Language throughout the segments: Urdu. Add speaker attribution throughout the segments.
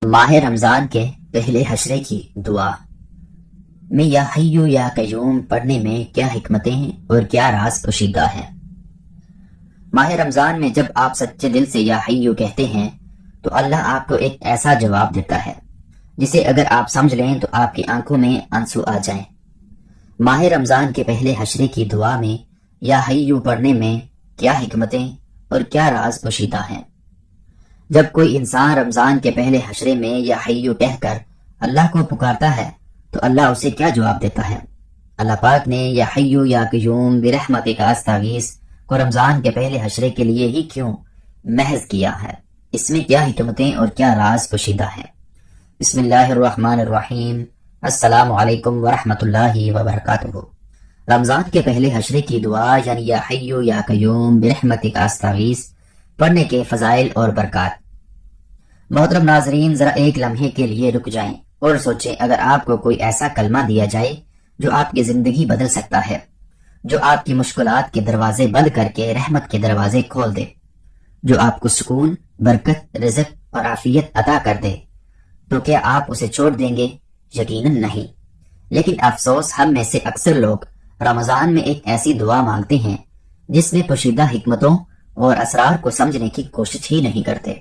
Speaker 1: ماہ رمضان کے پہلے حشرے کی دعا میں یا حیو یا قیوم پڑھنے میں کیا حکمتیں ہیں اور کیا راز پوشیدہ ہیں۔ ماہ رمضان میں جب آپ سچے دل سے یا حیو کہتے ہیں تو اللہ آپ کو ایک ایسا جواب دیتا ہے جسے اگر آپ سمجھ لیں تو آپ کی آنکھوں میں آنسو آ جائیں۔ ماہ رمضان کے پہلے حشرے کی دعا میں یا حیو پڑھنے میں کیا حکمتیں اور کیا راز پوشیدہ ہیں۔ جب کوئی انسان رمضان کے پہلے حشرے میں یا حیو کہہ کر اللہ کو پکارتا ہے تو اللہ اسے کیا جواب دیتا ہے؟ اللہ پاک نے یا حیو یا قیوم برحمتک استغیث کو رمضان کے پہلے حشرے کے لیے ہی کیوں محض کیا ہے؟ اس میں کیا حکمتیں اور کیا راز پوشیدہ ہیں؟ بسم اللہ الرحمن الرحیم۔ السلام علیکم ورحمۃ اللہ وبرکاتہ۔ رمضان کے پہلے حشرے کی دعا یعنی یا حیو یا قیوم برحمتک استغیث پڑھنے کے فضائل اور برکات۔ محترم ناظرین، ذرا ایک لمحے کے لیے رک جائیں اور سوچیں، اگر آپ کو کوئی ایسا کلمہ دیا جائے جو آپ کی زندگی بدل سکتا ہے، جو آپ کی مشکلات کے دروازے بند کر کے رحمت کے دروازے کھول دے، جو آپ کو سکون، برکت، رزق اور عافیت عطا کر دے، تو کیا آپ اسے چھوڑ دیں گے؟ یقیناً نہیں۔ لیکن افسوس، ہم میں سے اکثر لوگ رمضان میں ایک ایسی دعا مانگتے ہیں جس میں پوشیدہ حکمتوں اور اسرار کو سمجھنے کی کوشش ہی نہیں کرتے۔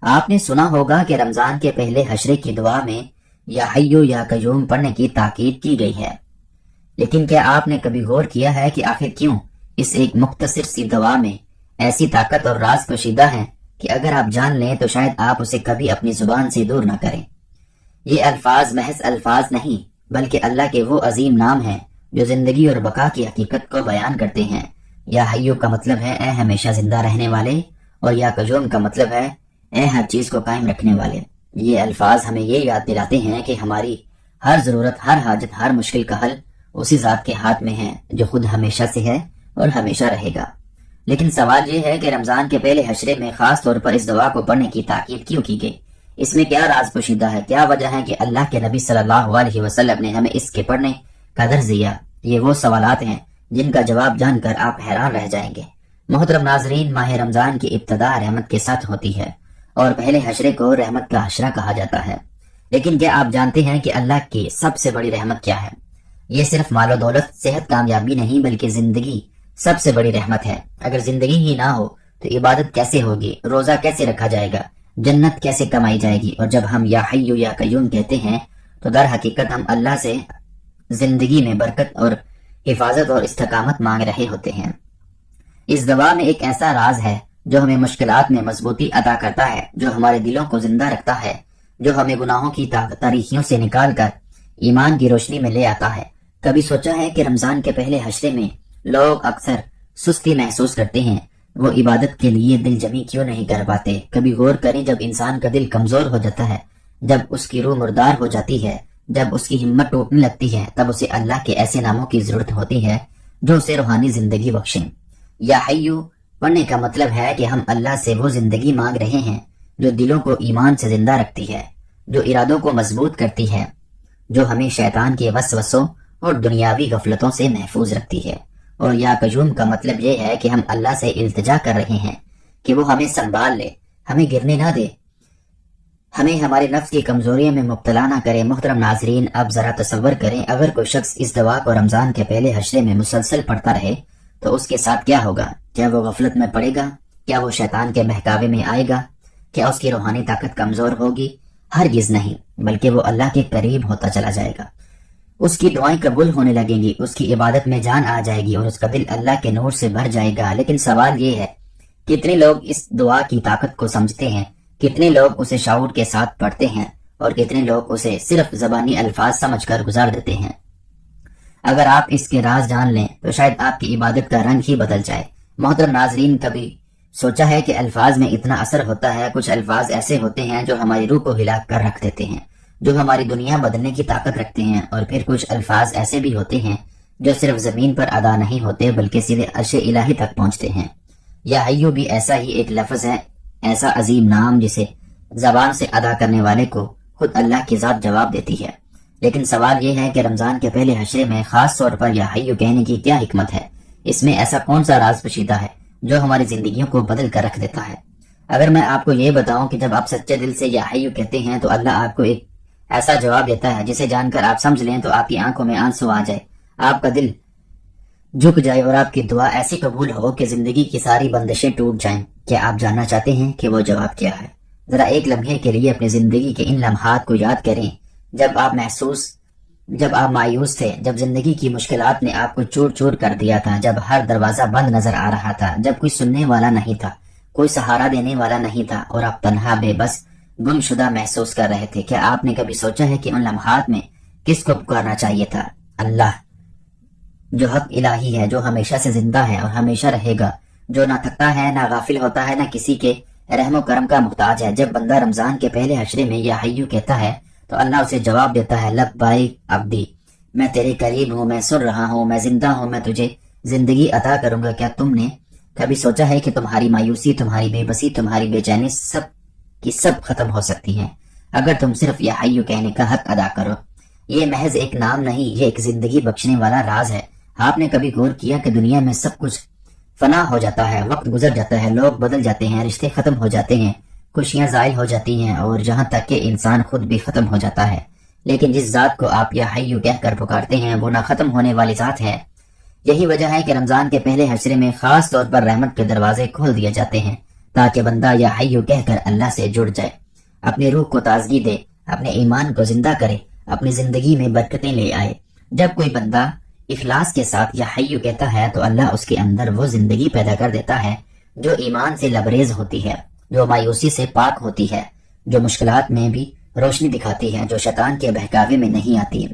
Speaker 1: آپ نے سنا ہوگا کہ رمضان کے پہلے حشرے کی دعا میں یا حیو یا قیوم پڑھنے کی تاکید کی گئی ہے، لیکن کیا آپ نے کبھی غور کیا ہے کہ آخر کیوں اس ایک مختصر سی دعا میں ایسی طاقت اور راز پوشیدہ ہیں کہ اگر آپ جان لیں تو شاید آپ اسے کبھی اپنی زبان سے دور نہ کریں۔ یہ الفاظ محض الفاظ نہیں بلکہ اللہ کے وہ عظیم نام ہیں جو زندگی اور بقا کی حقیقت کو بیان کرتے ہیں۔ یا حیو کا مطلب ہے اے ہمیشہ زندہ رہنے والے، اور یا قیوم کا مطلب ہے اے ہر چیز کو قائم رکھنے والے۔ یہ الفاظ ہمیں یہ یاد دلاتے ہیں کہ ہماری ہر ضرورت، ہر حاجت، ہر مشکل کا حل اسی ذات کے ہاتھ میں ہے جو خود ہمیشہ سے ہے اور ہمیشہ رہے گا۔ لیکن سوال یہ ہے کہ رمضان کے پہلے حشرے میں خاص طور پر اس دعا کو پڑھنے کی تاکید کیوں کی گئی؟ اس میں کیا راز پوشیدہ ہے؟ کیا وجہ ہے کہ اللہ کے نبی صلی اللہ علیہ وسلم نے ہمیں اس کے پڑھنے کا درس دیا؟ یہ وہ سوالات ہیں جن کا جواب جان کر آپ حیران رہ جائیں گے۔ محترم ناظرین، ماہ رمضان کی ابتدا رحمت کے ساتھ ہوتی ہے اور پہلے حشرے کو رحمت کا حشرہ کہا جاتا ہے۔ لیکن کیا آپ جانتے ہیں کہ اللہ کی سب سے بڑی رحمت کیا ہے؟ یہ صرف مال و دولت، صحت، کامیابی نہیں بلکہ زندگی سب سے بڑی رحمت ہے۔ اگر زندگی ہی نہ ہو تو عبادت کیسے ہوگی؟ روزہ کیسے رکھا جائے گا؟ جنت کیسے کمائی جائے گی؟ اور جب ہم یا حیو یا قیوم کہتے ہیں تو در حقیقت ہم اللہ سے زندگی میں برکت اور حفاظت اور استقامت مانگ رہے ہوتے ہیں۔ اس دعا میں ایک ایسا راز ہے جو ہمیں مشکلات میں مضبوطی عطا کرتا ہے، جو ہمارے دلوں کو زندہ رکھتا ہے، جو ہمیں گناہوں کی تاریکیوں سے نکال کر ایمان کی روشنی میں لے آتا ہے۔ کبھی سوچا ہے کہ رمضان کے پہلے حشرے میں لوگ اکثر سستی محسوس کرتے ہیں؟ وہ عبادت کے لیے دل جمی کیوں نہیں کر پاتے؟ کبھی غور کریں، جب انسان کا دل کمزور ہو جاتا ہے، جب اس کی روح مردار ہو جاتی ہے، جب اس کی ہمت ٹوٹنے لگتی ہے، تب اسے اللہ کے ایسے ناموں کی ضرورت ہوتی ہے جو اسے روحانی زندگی بخشیں۔ یا حیو پڑھنے کا مطلب ہے کہ ہم اللہ سے وہ زندگی مانگ رہے ہیں جو دلوں کو ایمان سے زندہ رکھتی ہے، جو ارادوں کو مضبوط کرتی ہے، جو ہمیں شیطان کے وسوسوں اور دنیاوی غفلتوں سے محفوظ رکھتی ہے۔ اور یا قیوم کا مطلب یہ ہے کہ ہم اللہ سے التجا کر رہے ہیں کہ وہ ہمیں سنبھال لے، ہمیں گرنے نہ دے، ہمیں ہمارے نفس کی کمزوریوں میں مبتلا نہ کرے۔ محترم ناظرین، اب ذرا تصور کریں، اگر کوئی شخص اس دعا کو رمضان کے پہلے حشرے میں مسلسل پڑھتا رہے تو اس کے ساتھ کیا ہوگا؟ کیا وہ غفلت میں پڑے گا؟ کیا وہ شیطان کے بہکاوے میں آئے گا؟ کیا اس کی روحانی طاقت کمزور ہوگی؟ ہرگز نہیں، بلکہ وہ اللہ کے قریب ہوتا چلا جائے گا، اس کی دعائیں قبول ہونے لگیں گی، اس کی عبادت میں جان آ جائے گی اور اس کا دل اللہ کے نور سے بھر جائے گا۔ لیکن سوال یہ ہے، کتنے لوگ اس دعا کی طاقت کو سمجھتے ہیں؟ کتنے لوگ اسے شعور کے ساتھ پڑھتے ہیں اور کتنے لوگ اسے صرف زبانی الفاظ سمجھ کر گزار دیتے ہیں؟ اگر آپ اس کے راز جان لیں تو شاید آپ کی عبادت کا رنگ ہی بدل جائے۔ محترم ناظرین، کبھی سوچا ہے کہ الفاظ میں اتنا اثر ہوتا ہے؟ کچھ الفاظ ایسے ہوتے ہیں جو ہماری روح کو ہلا کر رکھ دیتے ہیں، جو ہماری دنیا بدلنے کی طاقت رکھتے ہیں، اور پھر کچھ الفاظ ایسے بھی ہوتے ہیں جو صرف زمین پر ادا نہیں ہوتے بلکہ سیدھے عرش الہی تک پہنچتے ہیں۔ یا حیو بھی ایسا ہی ایک لفظ ہے، ایسا عظیم نام جسے زبان سے ادا کرنے والے کو خود اللہ کی ذات جواب دیتی ہے۔ لیکن سوال یہ ہے کہ رمضان کے پہلے حشرے میں خاص طور پر یا حیو کہنے کی کیا حکمت ہے؟ اس میں ایسا کون سا راز پوشیدہ ہے جو ہماری زندگیوں کو بدل کر رکھ دیتا ہے؟ اگر میں آپ کو یہ بتاؤں کہ جب آپ سچے دل سے یا حیو کہتے ہیں تو اللہ آپ کو ایک ایسا جواب دیتا ہے جسے جان کر آپ سمجھ لیں تو آپ کی آنکھوں میں آنسو آ جائے، آپ کا دل جھک جائے اور آپ کی دعا ایسی قبول ہو کہ زندگی کی ساری بندشیں ٹوٹ جائیں۔ کیا آپ جاننا چاہتے ہیں کہ وہ جواب کیا ہے؟ ذرا ایک لمحے کے لیے اپنی زندگی کے ان لمحات کو یاد کریں جب آپ مایوس تھے، جب زندگی کی مشکلات نے آپ کو چور چور کر دیا تھا، جب ہر دروازہ بند نظر آ رہا تھا، جب کوئی سننے والا نہیں تھا، کوئی سہارا دینے والا نہیں تھا اور آپ تنہا، بے بس، گم شدہ محسوس کر رہے تھے۔ کیا آپ نے کبھی سوچا ہے کہ ان لمحات میں کس کو پکارنا چاہیے تھا؟ اللہ، جو حق الہی ہے، جو ہمیشہ سے زندہ ہے اور ہمیشہ رہے گا، جو نہ تھکتا ہے، نہ غافل ہوتا ہے، نہ کسی کے رحم و کرم کا محتاج ہے۔ جب بندہ رمضان کے پہلے عشرے میں یا حیو کہتا ہے تو اللہ اسے جواب دیتا ہے، لبیک عبدی، میں تیرے قریب ہوں، میں سن رہا ہوں، میں زندہ ہوں، میں تجھے زندگی عطا کروں گا۔ کیا تم نے کبھی سوچا ہے کہ تمہاری مایوسی، تمہاری بے بسی، تمہاری بے چینی سب کی سب ختم ہو سکتی ہیں اگر تم صرف یا حیو کہنے کا حق ادا کرو؟ یہ محض ایک نام نہیں، یہ ایک زندگی بخشنے والا راز ہے۔ آپ نے کبھی غور کیا کہ دنیا میں سب کچھ فنا ہو جاتا ہے، وقت گزر جاتا ہے، لوگ بدل جاتے ہیں، رشتے ختم ہو جاتے ہیں، خوشیاں زائل ہو جاتی ہیں اور جہاں تک کہ انسان خود بھی ختم ہو جاتا ہے، لیکن جس ذات کو آپ یا حیو کہہ کر پکارتے ہیں وہ نہ ختم ہونے والی ذات ہے۔ یہی وجہ ہے کہ رمضان کے پہلے عشرے میں خاص طور پر رحمت کے دروازے کھول دیے جاتے ہیں تاکہ بندہ یا حیو کہہ کر اللہ سے جڑ جائے، اپنی روح کو تازگی دے، اپنے ایمان کو زندہ کرے، اپنی زندگی میں برکتیں لے آئے۔ جب کوئی بندہ اخلاص کے ساتھ یا حیو کہتا ہے تو اللہ اس کے اندر وہ زندگی پیدا کر دیتا ہے جو ایمان سے لبریز ہوتی ہے، جو مایوسی سے پاک ہوتی ہے، جو مشکلات میں بھی روشنی دکھاتی ہے، جو شیطان کے بہکاوے میں نہیں آتی۔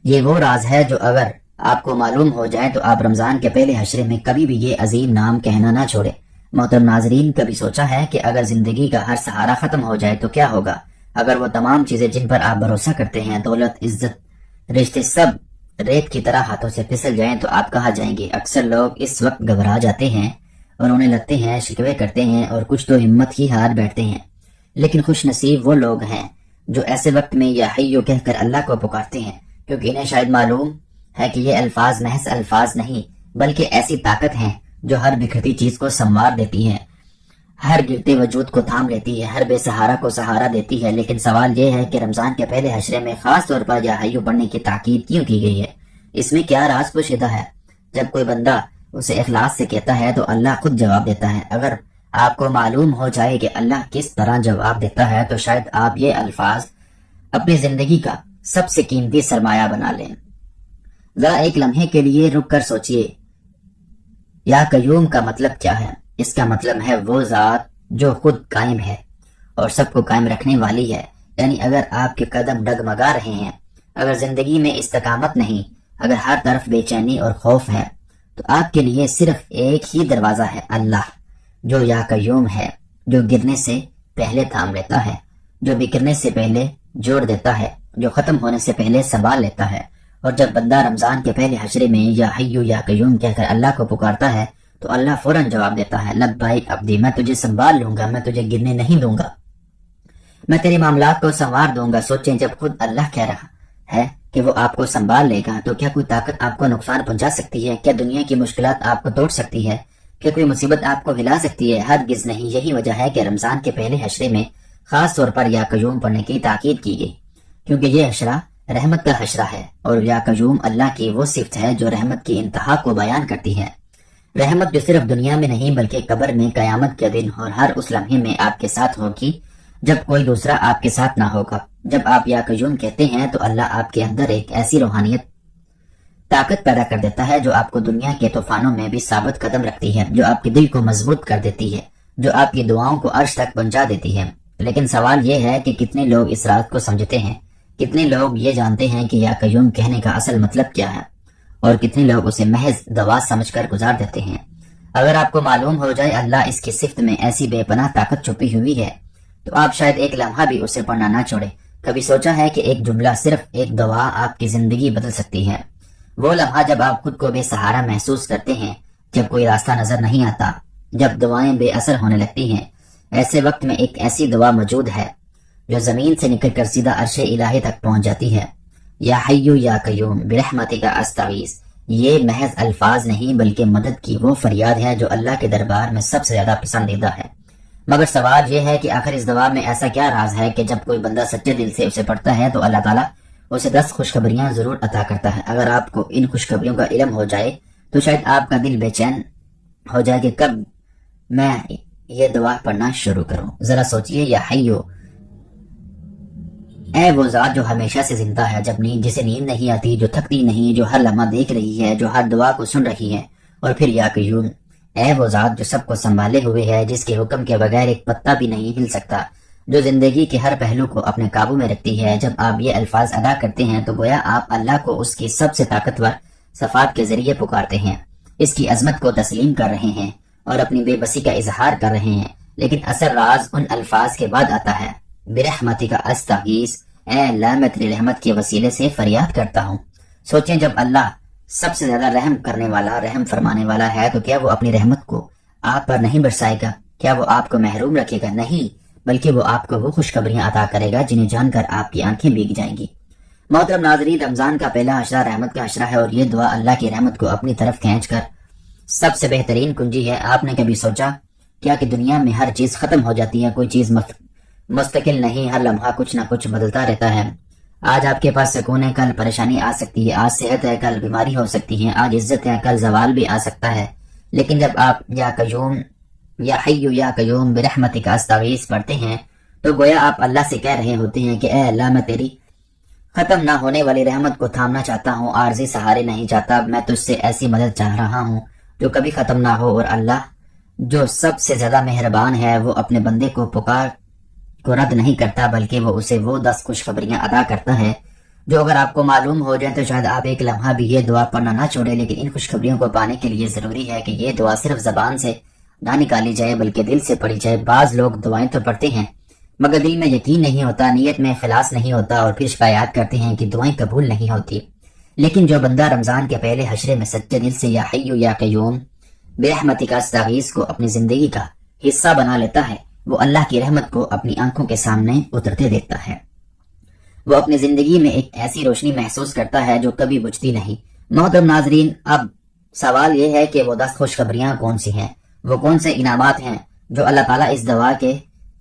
Speaker 1: یہ وہ راز ہے جو اگر آپ کو معلوم ہو جائے تو آپ رمضان کے پہلے عشرے میں کبھی بھی یہ عظیم نام کہنا نہ چھوڑے۔ محترم ناظرین، کبھی سوچا ہے کہ اگر زندگی کا ہر سہارا ختم ہو جائے تو کیا ہوگا؟ اگر وہ تمام چیزیں جن پر آپ بھروسہ کرتے ہیں، دولت، عزت، رشتے، سب ریت کی طرح ہاتھوں سے پھسل جائیں تو آپ کہاں جائیں گے؟ اکثر لوگ اس وقت گھبرا جاتے ہیں اور انہیں لگتے ہیں، شکوے کرتے ہیں اور کچھ تو ہمت ہی ہار بیٹھتے ہیں، لیکن خوش نصیب وہ لوگ ہیں جو ایسے وقت میں یا حیو کہہ کر اللہ کو پکارتے ہیں، کیونکہ انہیں شاید معلوم ہے کہ یہ الفاظ محض الفاظ نہیں بلکہ ایسی طاقت ہیں جو ہر بکھرتی چیز کو سنوار دیتی ہے، ہر گرتے وجود کو تھام لیتی ہے، ہر بے سہارا کو سہارا دیتی ہے۔ لیکن سوال یہ ہے کہ رمضان کے پہلے عشرے میں خاص طور پر یا حیو پڑھنے کی تاکید کیوں کی گئی ہے؟ اس میں کیا راز پوشیدہ ہے؟ جب کوئی بندہ اسے اخلاص سے کہتا ہے تو اللہ خود جواب دیتا ہے۔ اگر آپ کو معلوم ہو جائے کہ اللہ کس طرح جواب دیتا ہے تو شاید آپ یہ الفاظ اپنی زندگی کا سب سے قیمتی سرمایہ بنا لیں۔ ذرا ایک لمحے کے لیے رک کر سوچئے، یا قیوم کا مطلب کیا ہے؟ اس کا مطلب ہے وہ ذات جو خود قائم ہے اور سب کو قائم رکھنے والی ہے۔ یعنی اگر آپ کے قدم ڈگمگا رہے ہیں، اگر زندگی میں استقامت نہیں، اگر ہر طرف بے چینی اور خوف ہے، تو آپ کے لیے صرف ایک ہی دروازہ ہے، اللہ، جو یا قیوم ہے، جو گرنے سے پہلے تھام لیتا ہے، جو بکھرنے سے پہلے جوڑ دیتا ہے، جو ختم ہونے سے پہلے سنبھال لیتا ہے۔ اور جب بندہ رمضان کے پہلے عشرے میں یا حیو یا قیوم کہہ کر اللہ کو پکارتا ہے تو اللہ فوراً جواب دیتا ہے، لبیک عبدی، میں تجھے سنبھال لوں گا، میں تجھے گرنے نہیں دوں گا، میں تیرے معاملات کو سنوار دوں گا۔ سوچیں، جب خود اللہ کہہ رہا ہے کہ وہ آپ کو سنبھال لے گا تو کیا کوئی طاقت آپ کو نقصان پہنچا سکتی ہے؟ کیا دنیا کی مشکلات آپ کو توڑ سکتی ہے؟ کیا کوئی مصیبت آپ کو ہلا سکتی ہے؟ ہرگز نہیں۔ یہی وجہ ہے کہ رمضان کے پہلے عشرے میں خاص طور پر یا قیوم پڑھنے کی تاکید کی گئی، کیونکہ یہ عشرہ رحمت کا عشرہ ہے اور یا قیوم اللہ کی وہ صفت ہے جو رحمت کی انتہا کو بیان کرتی ہے۔ رحمت جو صرف دنیا میں نہیں بلکہ قبر میں، قیامت کے دن اور ہر اس لمحے میں آپ کے ساتھ ہوگی جب کوئی دوسرا آپ کے ساتھ نہ ہوگا۔ جب آپ یا قیوم کہتے ہیں تو اللہ آپ کے اندر ایک ایسی روحانیت طاقت پیدا کر دیتا ہے جو آپ کو دنیا کے طوفانوں میں بھی ثابت قدم رکھتی ہے، جو آپ کے دل کو مضبوط کر دیتی ہے، جو آپ کی دعاؤں کو عرش تک پہنچا دیتی ہے۔ لیکن سوال یہ ہے کہ کتنے لوگ اس راز کو سمجھتے ہیں؟ کتنے لوگ یہ جانتے ہیں کہ یا قیوم کہنے کا اصل مطلب کیا ہے؟ اور کتنے لوگ اسے محض دوا سمجھ کر گزار دیتے ہیں؟ اگر آپ کو معلوم ہو جائے اللہ اس کی صفت میں ایسی بے پناہ طاقت چھپی ہوئی ہے تو آپ شاید ایک لمحہ بھی اسے پڑھنا نہ چھوڑے۔ کبھی سوچا ہے کہ ایک جملہ، صرف ایک دعا آپ کی زندگی بدل سکتی ہے؟ وہ لمحہ جب آپ خود کو بے سہارا محسوس کرتے ہیں، جب کوئی راستہ نظر نہیں آتا، جب دعائیں بے اثر ہونے لگتی ہیں، ایسے وقت میں ایک ایسی دعا موجود ہے جو زمین سے نکل کر سیدھا عرش الہی تک پہنچ جاتی ہے۔ یا حیو یا قیوم برحمتک استغیث، یہ محض الفاظ نہیں بلکہ مدد کی وہ فریاد ہے جو اللہ کے دربار میں سب سے زیادہ پسندیدہ ہے۔ مگر سوال یہ ہے کہ آخر اس دعا میں ایسا کیا راز ہے کہ جب کوئی بندہ سچے دل سے اسے پڑھتا ہے تو اللہ تعالیٰ اسے 10 خوشخبریاں ضرور عطا کرتا ہے۔ اگر آپ کو ان خوشخبریوں کا علم ہو جائے تو شاید آپ کا دل بے چین ہو جائے کہ کب میں یہ دعا پڑھنا شروع کروں۔ ذرا سوچئے، یا حیو، اے وہ ذات جو ہمیشہ سے زندہ ہے، جسے نیند نہیں آتی، جو تھکتی نہیں، جو ہر لمحہ دیکھ رہی ہے، جو ہر دعا کو سن رہی ہے۔ اور پھر یا قیوم، اے وہ ذات جو سب کو سنبھالے ہوئے ہے، جس کے حکم کے بغیر ایک پتا بھی نہیں ہل سکتا، جو زندگی کے ہر پہلو کو اپنے قابو میں رکھتی ہے۔ جب آپ یہ الفاظ ادا کرتے ہیں تو گویا آپ اللہ کو اس کی سب سے طاقتور صفات کے ذریعے پکارتے ہیں، اس کی عظمت کو تسلیم کر رہے ہیں اور اپنی بے بسی کا اظہار کر رہے ہیں۔ لیکن اصل راز ان الفاظ کے بعد آتا ہے، برحمتک استغیث، اے اللہ میں تیری رحمت کے وسیلے سے فریاد کرتا ہوں۔ سوچیں، جب اللہ سب سے زیادہ رحم کرنے والا، رحم فرمانے والا ہے تو کیا وہ اپنی رحمت کو آپ پر نہیں برسائے گا؟ کیا وہ آپ کو محروم رکھے گا؟ نہیں، بلکہ وہ آپ کو وہ خوشخبریاں عطا کرے گا جنہیں جان کر آپ کی آنکھیں بھیگ جائیں گی۔ محترم ناظرین، رمضان کا پہلا عشرہ رحمت کا عشرہ ہے اور یہ دعا اللہ کی رحمت کو اپنی طرف کھینچ کر سب سے بہترین کنجی ہے۔ آپ نے کبھی سوچا کیا کہ دنیا میں ہر چیز ختم ہو جاتی ہے، کوئی چیز مستقل نہیں، ہر لمحہ کچھ نہ کچھ بدلتا رہتا ہے۔ آج آپ کے پاس سکون ہے، کل پریشانی آ سکتی ہے، آج صحت ہے، کل بیماری ہو سکتی ہے، آج عزت ہے، کل زوال بھی آ سکتا ہے۔ لیکن جب آپ یا قیوم، یا حیو یا قیوم برحمتک استغیث پڑھتے ہیں تو گویا آپ اللہ سے کہہ رہے ہوتے ہیں کہ اے اللہ، میں تیری ختم نہ ہونے والی رحمت کو تھامنا چاہتا ہوں، عارضی سہارے نہیں چاہتا، میں تجھ سے ایسی مدد چاہ رہا ہوں جو کبھی ختم نہ ہو۔ اور اللہ جو سب سے زیادہ مہربان ہے، وہ اپنے بندے کو پکار کو رد نہیں کرتا، بلکہ وہ اسے وہ 10 خوشخبریاں عطا کرتا ہے جو اگر آپ کو معلوم ہو جائیں تو شاید آپ ایک لمحہ بھی یہ دعا پڑھنا نہ چھوڑیں۔ لیکن ان خوشخبریوں کو پانے کے لیے ضروری ہے کہ یہ دعا صرف زبان سے نہ نکالی جائے بلکہ دل سے پڑھی جائے۔ بعض لوگ دعائیں تو پڑھتے ہیں مگر دل میں یقین نہیں ہوتا، نیت میں اخلاص نہیں ہوتا اور پھر شکایات کرتے ہیں کہ دعائیں قبول نہیں ہوتی۔ لیکن جو بندہ رمضان کے پہلے حشرے میں سچے دل سے یا حیو یا قیوم برحمتک استغیث کو اپنی زندگی کا حصہ بنا لیتا ہے، وہ اللہ کی رحمت کو اپنی آنکھوں کے سامنے اترتے دیکھتا ہے۔ وہ اپنی زندگی میں ایک ایسی روشنی محسوس کرتا ہے جو کبھی بجھتی نہیں۔ محترم ناظرین، اب سوال یہ ہے کہ وہ 10 خوشخبریاں کون سی ہیں؟ وہ کون سے انعامات ہیں جو اللہ تعالیٰ اس دعا کے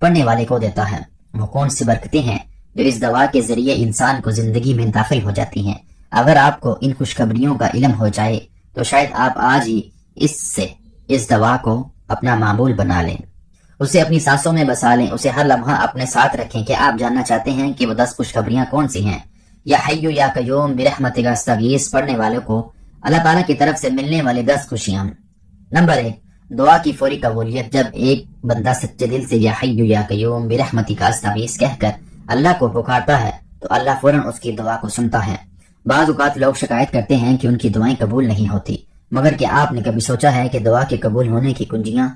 Speaker 1: پڑھنے والے کو دیتا ہے؟ وہ کون سی برکتیں ہیں جو اس دعا کے ذریعے انسان کو زندگی میں داخل ہو جاتی ہیں؟ اگر آپ کو ان خوشخبریوں کا علم ہو جائے تو شاید آپ آج ہی اس دعا کو اپنا معمول بنا لیں، اسے اپنی سانسوں میں بسا لیں، اسے ہر لمحہ اپنے ساتھ رکھیں۔ کہ آپ جاننا چاہتے ہیں کہ وہ 10 خوشخبریاں کون سی ہیں؟ یا حیو یا قیوم برحمتک استغیث پڑھنے والوں کو اللہ تعالیٰ کی طرف سے ملنے والی 10 خوشیاں۔ نمبر 1، دعا کی فوری قبولیت۔ جب ایک بندہ سچے دل سے یا حیو یا قیوم برحمتک استغیث کہہ کر اللہ کو پکارتا ہے تو اللہ فوراً اس کی دعا کو سنتا ہے۔ بعض اوقات لوگ شکایت کرتے ہیں کہ ان کی دعائیں قبول نہیں ہوتی، مگر کیا آپ نے کبھی سوچا ہے کہ دعا کے قبول ہونے کی کنجیاں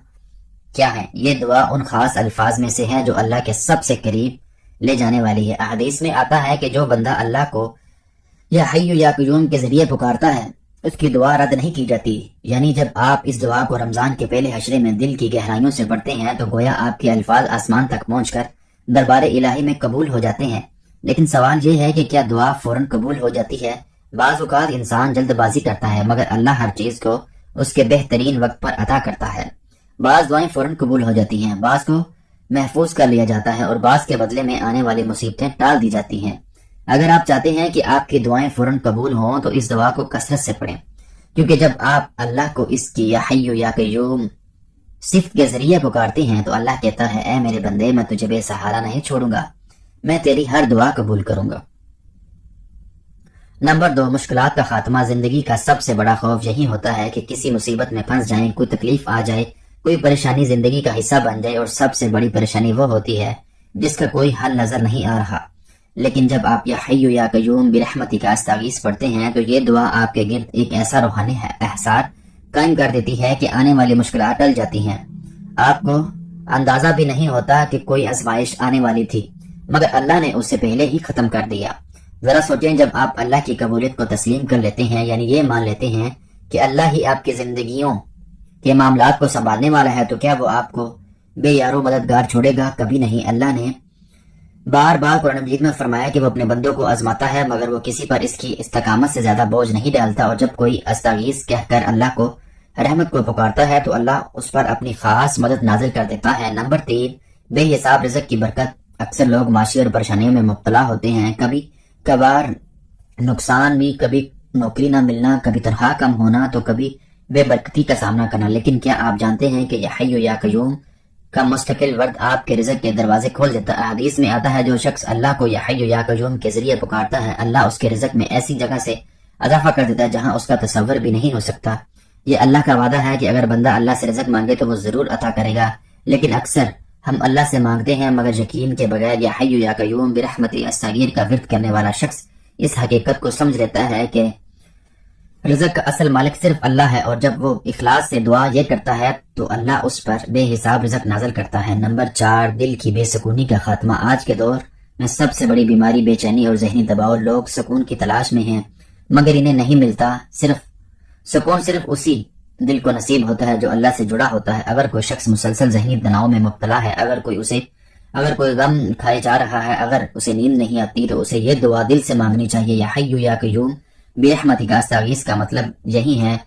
Speaker 1: کیا ہیں؟ یہ دعا ان خاص الفاظ میں سے ہے جو اللہ کے سب سے قریب لے جانے والی ہے۔ احادیث میں آتا ہے کہ جو بندہ اللہ کو یا حیو یا قیوم کے ذریعے پکارتا ہے اس کی دعا رد نہیں کی جاتی۔ یعنی جب آپ اس دعا کو رمضان کے پہلے حشرے میں دل کی گہرائیوں سے پڑھتے ہیں تو گویا آپ کے الفاظ آسمان تک پہنچ کر دربار الہی میں قبول ہو جاتے ہیں۔ لیکن سوال یہ ہے کہ کیا دعا فوراً قبول ہو جاتی ہے؟ بعض اوقات انسان جلد بازی کرتا ہے، مگر اللہ ہر چیز کو اس کے بہترین وقت پر عطا کرتا ہے۔ بعض دعائیں فوراً قبول ہو جاتی ہیں، بعض کو محفوظ کر لیا جاتا ہے اور بعض کے بدلے میں آنے والی مصیبتیں ٹال دی جاتی ہیں۔ اگر آپ چاہتے ہیں کہ آپ کی دعائیں فوراً قبول ہوں تو اس دعا کو کثرت سے پڑھیں، کیونکہ جب آپ اللہ کو اس کی یا حیو یا قیوم صفت کے ذریعے پکارتے ہیں تو اللہ کہتا ہے، اے میرے بندے، میں تجھے بے سہارا نہیں چھوڑوں گا، میں تیری ہر دعا قبول کروں گا۔ نمبر 2، مشکلات کا خاتمہ۔ زندگی کا سب سے بڑا خوف یہی ہوتا ہے کہ کسی مصیبت میں پھنس جائیں، کوئی تکلیف آ جائے، کوئی پریشانی زندگی کا حصہ بن جائے، اور سب سے بڑی پریشانی وہ ہوتی ہے جس کا کوئی حل نظر نہیں آ رہا۔ لیکن جب آپ یا حیو یا قیوم برحمتک استغیث پڑھتے ہیں تو یہ دعا آپ کے گرد ایک ایسا روحانی احساس قائم کر دیتی ہے کہ آنے والی مشکلات ٹل جاتی ہیں۔ آپ کو اندازہ بھی نہیں ہوتا کہ کوئی آزمائش آنے والی تھی، مگر اللہ نے اسے پہلے ہی ختم کر دیا۔ ذرا سوچیں، جب آپ اللہ کی قبولیت کو تسلیم کر لیتے ہیں، یعنی یہ مان لیتے ہیں کہ اللہ ہی آپ کی زندگیوں کے معاملات کو سنبھالنے والا ہے، تو کیا وہ آپ کو بے یارو مددگار چھوڑے گا؟ کبھی نہیں۔ اللہ نے بار بار قرآن مجید میں فرمایا کہ وہ اپنے بندوں کو آزماتا ہے، مگر وہ کسی پر اس کی استقامت سے زیادہ بوجھ نہیں ڈالتا۔ اور جب کوئی استغیث کہہ کر اللہ کو رحمت کو پکارتا ہے تو اللہ اس پر اپنی خاص مدد نازل کر دیتا ہے۔ نمبر 3، بے حساب رزق کی برکت۔ اکثر لوگ معاشی اور پریشانیوں میں مبتلا ہوتے ہیں، کبھی کبھار نقصان بھی، کبھی نوکری نہ ملنا، کبھی تنخواہ کم ہونا، تو کبھی بے برکتی کا سامنا کرنا۔ لیکن کیا آپ جانتے ہیں کہ یا حی یا قیوم کا مستقل ورد آپ کے رزق کے دروازے کھول دیتا ہے؟ حدیث میں آتا ہے جو شخص اللہ کو یا حی یا قیوم کے ذریعے پکارتا ہے، اللہ اس کے رزق میں ایسی جگہ سے اضافہ کر دیتا ہے جہاں اس کا تصور بھی نہیں ہو سکتا۔ یہ اللہ کا وعدہ ہے کہ اگر بندہ اللہ سے رزق مانگے تو وہ ضرور عطا کرے گا، لیکن اکثر ہم اللہ سے مانگتے ہیں مگر یقین کے بغیر۔ یا حی یا قیوم برحمتی استغیر کا ورد کرنے والا شخص اس حقیقت کو سمجھ لیتا ہے کہ رزق کا اصل مالک صرف اللہ ہے، اور جب وہ اخلاص سے دعا یہ کرتا ہے تو اللہ اس پر بے حساب رزق نازل کرتا ہے۔ نمبر 4، دل کی بے سکونی کا خاتمہ۔ آج کے دور میں سب سے بڑی بیماری بے چینی اور ذہنی دباؤ۔ لوگ سکون کی تلاش میں ہیں مگر انہیں نہیں ملتا۔ سکون صرف اسی دل کو نصیب ہوتا ہے جو اللہ سے جڑا ہوتا ہے۔ اگر کوئی شخص مسلسل ذہنی تناؤ میں مبتلا ہے، اگر کوئی غم کھائے جا رہا ہے، اگر اسے نیند نہیں آتی، تو اسے یہ دعا دل سے مانگنی چاہیے، یا حی یا قیوم برحمتک استغیث کا مطلب یہی ہے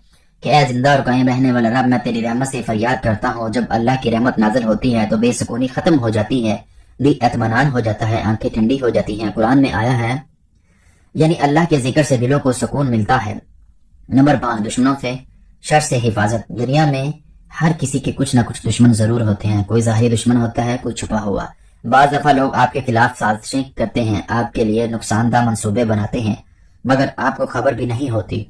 Speaker 1: کہ اے زندہ اور قائم رہنے والا رب، میں تیری رحمت سے فریاد کرتا ہوں۔ جب اللہ کی رحمت نازل ہوتی ہے تو بے سکونی ختم ہو جاتی ہے، دل اطمینان ہو جاتا ہے، آنکھیں ٹھنڈی ہو جاتی ہیں۔ قرآن میں آیا ہے یعنی اللہ کے ذکر سے دلوں کو سکون ملتا ہے۔ نمبر 5، دشمنوں سے شر سے حفاظت۔ دنیا میں ہر کسی کے کچھ نہ کچھ دشمن ضرور ہوتے ہیں، کوئی ظاہری دشمن ہوتا ہے، کوئی چھپا ہوا۔ بعض دفعہ لوگ آپ کے خلاف سازشیں کرتے ہیں، آپ کے لیے نقصان دہ منصوبے بناتے ہیں مگر آپ کو خبر بھی نہیں ہوتی۔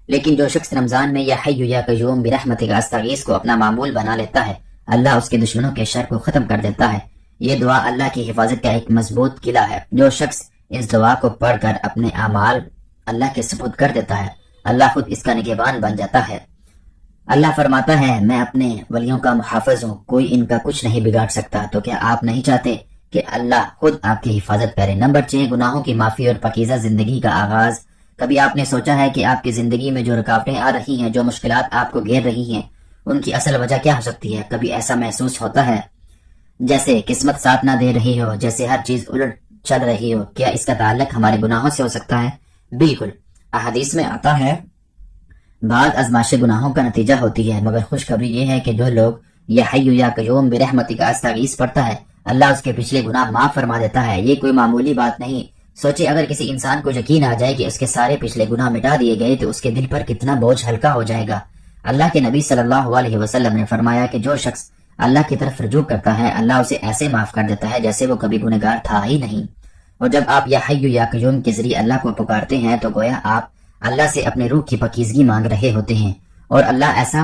Speaker 1: لیکن جو شخص رمضان میں یا حی یا قیوم برحمتک استغیث کو اپنا معمول بنا لیتا ہے، اللہ اس کے دشمنوں کے شر کو ختم کر دیتا ہے۔ یہ دعا اللہ کی حفاظت کا ایک مضبوط قلعہ ہے۔ جو شخص اس دعا کو پڑھ کر اپنے اعمال اللہ کے سپرد کر دیتا ہے، اللہ خود اس کا نگہبان بن جاتا ہے۔ اللہ فرماتا ہے میں اپنے ولیوں کا محافظ ہوں، کوئی ان کا کچھ نہیں بگاڑ سکتا۔ تو کیا آپ نہیں چاہتے کہ اللہ خود آپ کی حفاظت کرے؟ نمبر 6، گناہوں کی معافی اور پاکیزہ زندگی کا آغاز۔ کبھی آپ نے سوچا ہے کہ آپ کی زندگی میں جو رکاوٹیں آ رہی ہیں، جو مشکلات آپ کو گھیر رہی ہیں، ان کی اصل وجہ کیا ہو سکتی ہے؟ کبھی ایسا محسوس ہوتا ہے جیسے قسمت ساتھ نہ دے رہی ہو، جیسے ہر چیز الٹ چل رہی ہو؟ کیا اس کا تعلق ہمارے گناہوں سے ہو سکتا ہے؟ بالکل۔ احادیث میں آتا ہے بعض آزمائشیں گناہوں کا نتیجہ ہوتی ہے، مگر خوشخبری یہ ہے کہ جو لوگ یا حی یا قیوم برحمتک استغیث پڑھتا ہے، اللہ اس کے پچھلے گناہ معاف فرما دیتا ہے۔ یہ کوئی معمولی بات نہیں۔ سوچے اگر کسی انسان کو یقین آ جائے کہ اس کے سارے پچھلے گناہ مٹا دیے گئے تو اس کے دل پر کتنا بوجھ ہلکا ہو جائے گا۔ اللہ کے نبی صلی اللہ علیہ وسلم نے فرمایا کہ جو شخص اللہ کی طرف رجوع کرتا ہے، اللہ اسے ایسے معاف کر دیتا ہے جیسے وہ کبھی گنہگار تھا ہی نہیں۔ اور جب آپ یا حی یا قیوم کے ذریعے اللہ کو پکارتے ہیں تو گویا آپ اللہ سے اپنے روح کی پاکیزگی مانگ رہے ہوتے ہیں، اور اللہ ایسے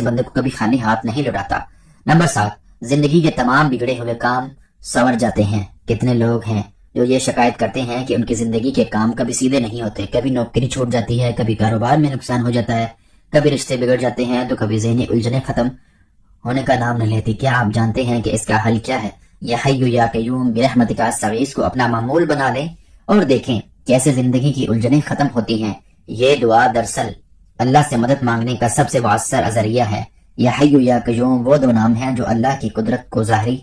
Speaker 1: بندے کو کبھی خالی ہاتھ نہیں لوٹاتا۔ نمبر 7، زندگی کے تمام بگڑے ہوئے کام سنور جاتے ہیں۔ کتنے لوگ ہیں جو یہ شکایت کرتے ہیں کہ ان کی زندگی کے کام کبھی سیدھے نہیں ہوتے، کبھی نوکری چھوٹ جاتی ہے، کبھی کاروبار میں نقصان ہو جاتا ہے، کبھی رشتے بگڑ جاتے ہیں، تو کبھی ذہنی الجھنیں ختم ہونے کا نام نہیں لیتی۔ کیا آپ جانتے ہیں کہ اس کا حل کیا ہے؟ یا حی یا قیوم برحمتک استغیث کو اپنا معمول بنا لیں اور دیکھیں کیسے زندگی کی الجھنیں ختم ہوتی ہیں۔ یہ دعا دراصل اللہ سے مدد مانگنے کا سب سے مؤثر ذریعہ ہے۔ یا حی یا قیوم وہ دو نام ہیں جو اللہ کی قدرت کو ظاہری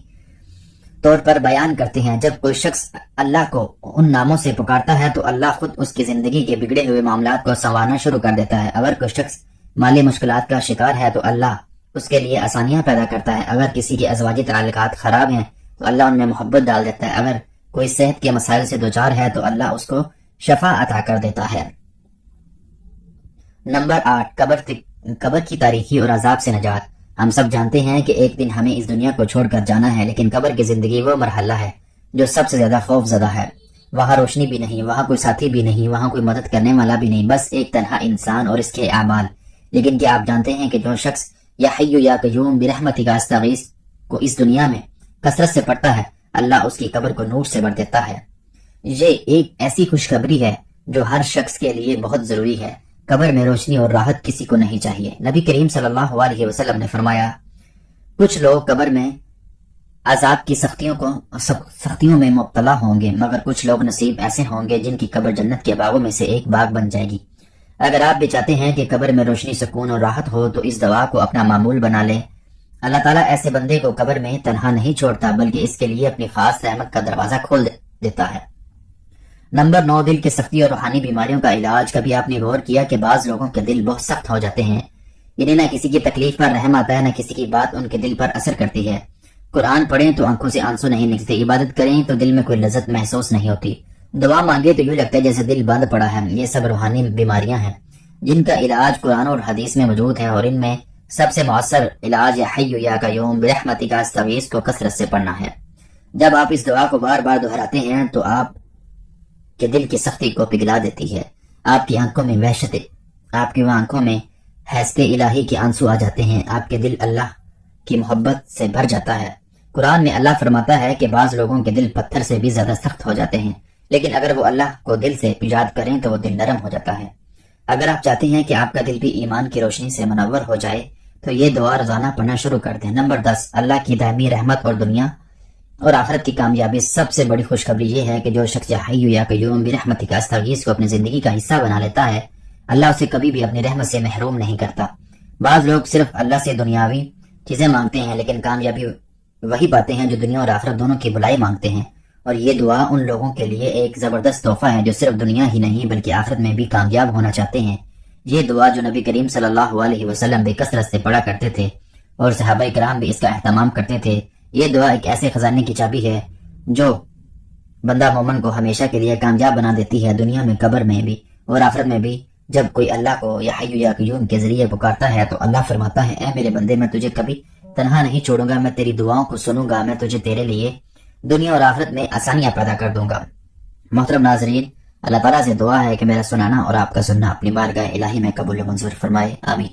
Speaker 1: طور پر بیان کرتے ہیں۔ جب کوئی شخص اللہ کو ان ناموں سے پکارتا ہے تو اللہ خود اس کی زندگی کے بگڑے ہوئے معاملات کو سنوارنا شروع کر دیتا ہے۔ اگر کوئی شخص مالی مشکلات کا شکار ہے تو اللہ اس کے لیے آسانیاں پیدا کرتا ہے۔ اگر کسی کے ازواجی تعلقات خراب ہیں تو اللہ ان میں محبت ڈال دیتا ہے۔ اگر کوئی صحت کے مسائل سے دوچار ہے تو اللہ اس کو شفا عطا کر دیتا ہے۔ نمبر 8، قبر کی تاریکی اور عذاب سے نجات۔ ہم سب جانتے ہیں کہ ایک دن ہمیں اس دنیا کو چھوڑ کر جانا ہے، لیکن قبر کی زندگی وہ مرحلہ ہے جو سب سے زیادہ خوف زدہ ہے۔ وہاں روشنی بھی نہیں، وہاں کوئی ساتھی بھی نہیں، وہاں کوئی مدد کرنے والا بھی نہیں، بس ایک تنہا انسان اور اس کے اعمال۔ لیکن کیا آپ جانتے ہیں کہ جو شخص یا حی یا قیوم برحمتک استغیث کو اس دنیا میں کثرت سے پڑھتا ہے، اللہ اس کی قبر کو نور سے بھر دیتا ہے۔ یہ ایک ایسی خوشخبری ہے جو ہر شخص کے لیے بہت ضروری ہے۔ قبر میں روشنی اور راحت کسی کو نہیں چاہیے۔ نبی کریم صلی اللہ علیہ وسلم نے فرمایا کچھ لوگ قبر میں عذاب کی سختیوں میں مبتلا ہوں گے، مگر کچھ لوگ نصیب ایسے ہوں گے جن کی قبر جنت کے باغوں میں سے ایک باغ بن جائے گی۔ اگر آپ بھی چاہتے ہیں کہ قبر میں روشنی، سکون اور راحت ہو تو اس دعا کو اپنا معمول بنا لیں۔ اللہ تعالیٰ ایسے بندے کو قبر میں تنہا نہیں چھوڑتا، بلکہ اس کے لیے اپنی خاص رحمت کا دروازہ کھول دیتا ہے۔ نمبر 9، دل کی سختی اور روحانی بیماریوں کا علاج۔ کبھی آپ نے غور کیا کہ بعض لوگوں کے دل بہت سخت ہو جاتے ہیں، یعنی نہ کسی کی تکلیف پر رحم آتا ہے، نہ کسی کی بات ان کے دل پر اثر کرتی ہے۔ قرآن پڑھیں تو آنکھوں سے آنسو نہیں نکلتے، عبادت کریں تو دل میں کوئی لذت محسوس نہیں ہوتی، دعا مانگے تو یوں لگتا ہے جیسے دل بند پڑا ہے۔ یہ سب روحانی بیماریاں ہیں جن کا علاج قرآن اور حدیث میں موجود ہے، اور ان میں سب سے مؤثر علاج یا حی یا قیوم برحمتک استغیث کو کثرت سے پڑھنا ہے۔ جب آپ اس دعا کو بار بار دہراتے ہیں تو آپ کے دل کی سختی کو پگھلا دیتی ہے، آپ کی آنکھوں میں وحشت، آپ کی آنکھوں میں حیثیت الہی کے آنسو آ جاتے ہیں، آپ کے دل اللہ کی محبت سے بھر جاتا ہے۔ قرآن میں اللہ فرماتا ہے کہ بعض لوگوں کے دل پتھر سے بھی زیادہ سخت ہو جاتے ہیں، لیکن اگر وہ اللہ کو دل سے یاد کریں تو وہ دل نرم ہو جاتا ہے۔ اگر آپ چاہتے ہیں کہ آپ کا دل بھی ایمان کی روشنی سے منور ہو جائے تو یہ دعا روزانہ پڑھنا شروع کر دیں۔ نمبر 10، اللہ کی دائمی رحمت اور دنیا اور آخرت کی کامیابی۔ سب سے بڑی خوشخبری یہ ہے کہ جو شخص یا حی یا قیوم برحمتک استغیث کو اپنی زندگی کا حصہ بنا لیتا ہے، اللہ اسے کبھی بھی اپنی رحمت سے محروم نہیں کرتا۔ بعض لوگ صرف اللہ سے دنیاوی چیزیں مانگتے ہیں، لیکن کامیابی وہی پاتے ہیں جو دنیا اور آخرت دونوں کی بھلائی مانگتے ہیں، اور یہ دعا ان لوگوں کے لیے ایک زبردست تحفہ ہے جو صرف دنیا ہی نہیں بلکہ آخرت میں بھی کامیاب ہونا چاہتے ہیں۔ یہ دعا جو نبی کریم صلی اللہ علیہ وسلم بے کثرت سے پڑھا کرتے تھے اور صحابہ کرام بھی اس کا اہتمام کرتے تھے، یہ دعا ایک ایسے خزانے کی چابی ہے جو بندہ مومن کو ہمیشہ کے لیے کامیاب بنا دیتی ہے، دنیا میں، قبر میں بھی اور آخرت میں بھی۔ جب کوئی اللہ کو یا حی یا قیوم کے ذریعے پکارتا ہے تو اللہ فرماتا ہے، اے میرے بندے، میں تجھے کبھی تنہا نہیں چھوڑوں گا، میں تیری دعاؤں کو سنوں گا، میں تجھے تیرے لیے دنیا اور آخرت میں آسانیاں پیدا کر دوں گا۔ محترم ناظرین، اللہ تعالیٰ سے دعا ہے کہ میرا سنانا اور آپ کا سننا اپنی بارگاہ الہی میں قبول و منظور فرمائے، آمین۔